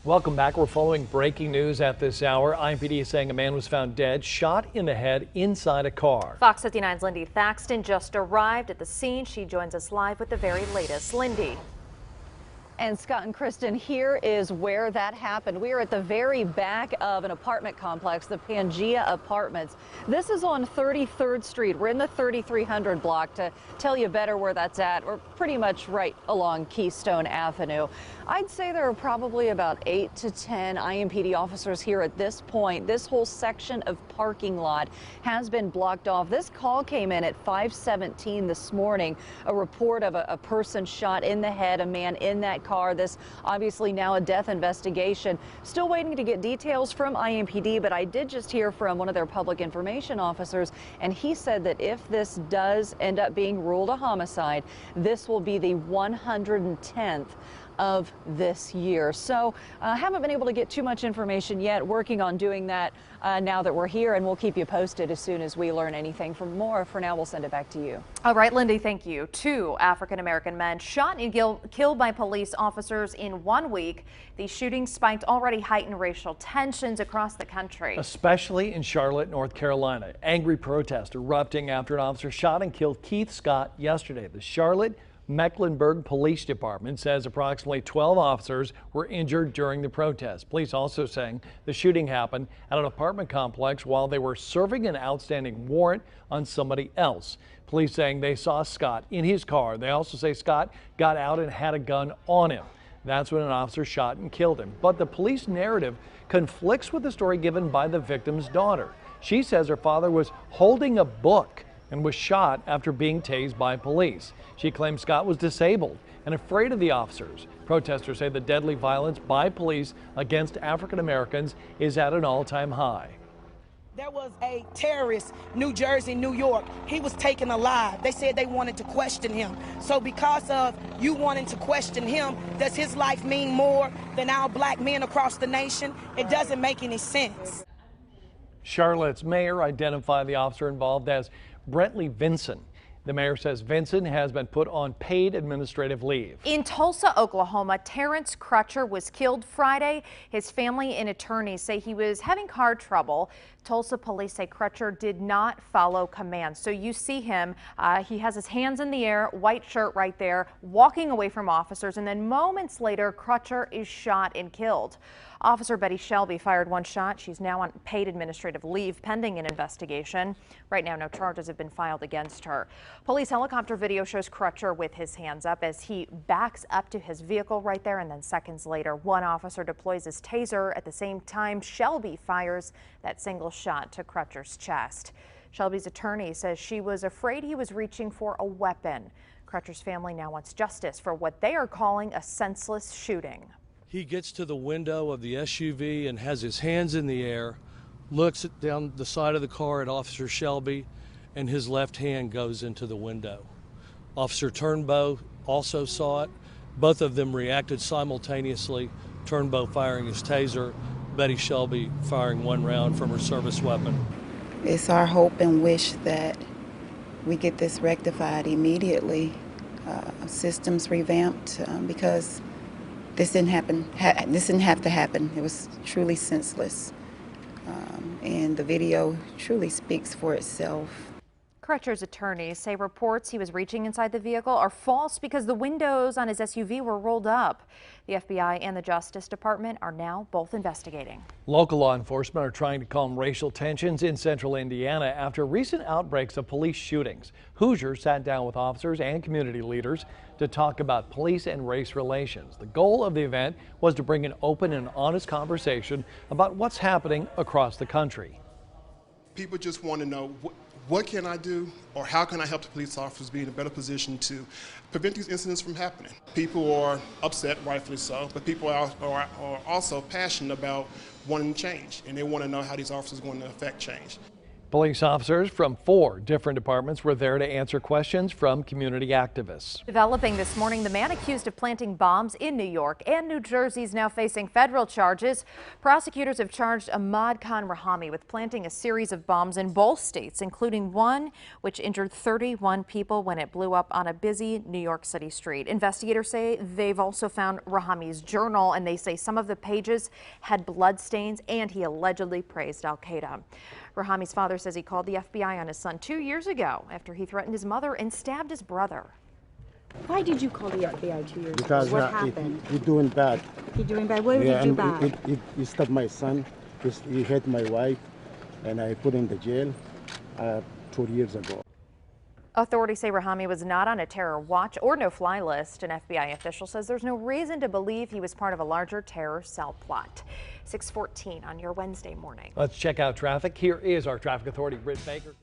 Welcome back. We're following breaking news at this hour. IMPD is saying a man was found dead, shot in the head inside a car. Fox 59's Lindy Thaxton just arrived at the scene. She joins us live with the very latest. Lindy. And Scott and Kristen, here is where that happened. We are at the very back of an apartment complex, the Pangea Apartments. This is on 33rd Street. We're in the 3300 block. To tell you better where that's at, we're pretty much right along Keystone Avenue. I'd say there are probably about 8 to 10 IMPD officers here at this point. This whole section of parking lot has been blocked off. This call came in at 5:17 this morning. A report of a person shot in the head, a man in that car. This obviously now a death investigation. Still waiting to get details from IMPD, but I did just hear from one of their public information officers, and he said that if this does end up being ruled a homicide, this will be the 110th of this year. So haven't been able to get too much information yet. Working on doing that now that we're here, and we'll keep you posted as soon as we learn anything from more. For now, we'll send it back to you. All right, Lindy, thank you. 2 African-American men shot and killed by police officers in 1 week. These shootings spiked already heightened racial tensions across the country. Especially in Charlotte, North Carolina. Angry protests erupting after an officer shot and killed Keith Scott yesterday. The Charlotte Mecklenburg Police Department says approximately 12 officers were injured during the protest. Police also saying the shooting happened at an apartment complex while they were serving an outstanding warrant on somebody else. Police saying they saw Scott in his car. They also say Scott got out and had a gun on him. That's when an officer shot and killed him. But the police narrative conflicts with the story given by the victim's daughter. She says her father was holding a book and was shot after being tased by police. She claims Scott was disabled and afraid of the officers. Protesters say the deadly violence by police against African Americans is at an all-time high. There was a terrorist, New Jersey, New York. He was taken alive. They said they wanted to question him. So because of you wanting to question him, does his life mean more than our black men across the nation? It doesn't make any sense. Charlotte's mayor identified the officer involved as Brentley Vinson. The mayor says Vinson has been put on paid administrative leave. In Tulsa, Oklahoma, Terrence Crutcher was killed Friday. His family and attorneys say he was having car trouble. Tulsa police say Crutcher did not follow commands. So you see him, he has his hands in the air, white shirt right there, walking away from officers, and then moments later, Crutcher is shot and killed. Officer Betty Shelby fired 1 shot. She's now on paid administrative leave pending an investigation. Right now, no charges have been filed against her. Police helicopter video shows Crutcher with his hands up as he backs up to his vehicle right there, and then seconds later, 1 officer deploys his taser. At the same time, Shelby fires that single shot to Crutcher's chest. Shelby's attorney says she was afraid he was reaching for a weapon. Crutcher's family now wants justice for what they are calling a senseless shooting. He gets to the window of the SUV and has his hands in the air, looks down the side of the car at Officer Shelby, and his left hand goes into the window. Officer Turnbow also saw it. Both of them reacted simultaneously, Turnbow firing his taser, Betty Shelby firing 1 round from her service weapon. It's our hope and wish that we get this rectified immediately, systems revamped, because this didn't have to happen. It was truly senseless. And the video truly speaks for itself. Crutcher's attorneys say reports he was reaching inside the vehicle are false because the windows on his SUV were rolled up. The FBI and the Justice Department are now both investigating. Local law enforcement are trying to calm racial tensions in central Indiana after recent outbreaks of police shootings. Hoosiers sat down with officers and community leaders to talk about police and race relations. The goal of the event was to bring an open and honest conversation about what's happening across the country. People just want to know what can I do, or how can I help the police officers be in a better position to prevent these incidents from happening? People are upset, rightfully so, but people are also passionate about wanting change, and they want to know how these officers are going to affect change. Police officers from 4 different departments were there to answer questions from community activists. Developing this morning, the man accused of planting bombs in New York and New Jersey is now facing federal charges. Prosecutors have charged Ahmad Khan Rahami with planting a series of bombs in both states, including one which injured 31 people when it blew up on a busy New York City street. Investigators say they've also found Rahami's journal, and they say some of the pages had bloodstains, and he allegedly praised al-Qaeda. Rahami's father says he called the FBI on his son 2 years ago after he threatened his mother and stabbed his brother. Why did you call the FBI 2 years because ago? What happened? He's doing bad. He's doing bad? What did he do bad? He stabbed my son, he hit my wife, and I put him in the jail 2 years ago. Authorities say Rahami was not on a terror watch or no-fly list. An FBI official says there's no reason to believe he was part of a larger terror cell plot. 6:14 on your Wednesday morning. Let's check out traffic. Here is our traffic authority, Britt Baker.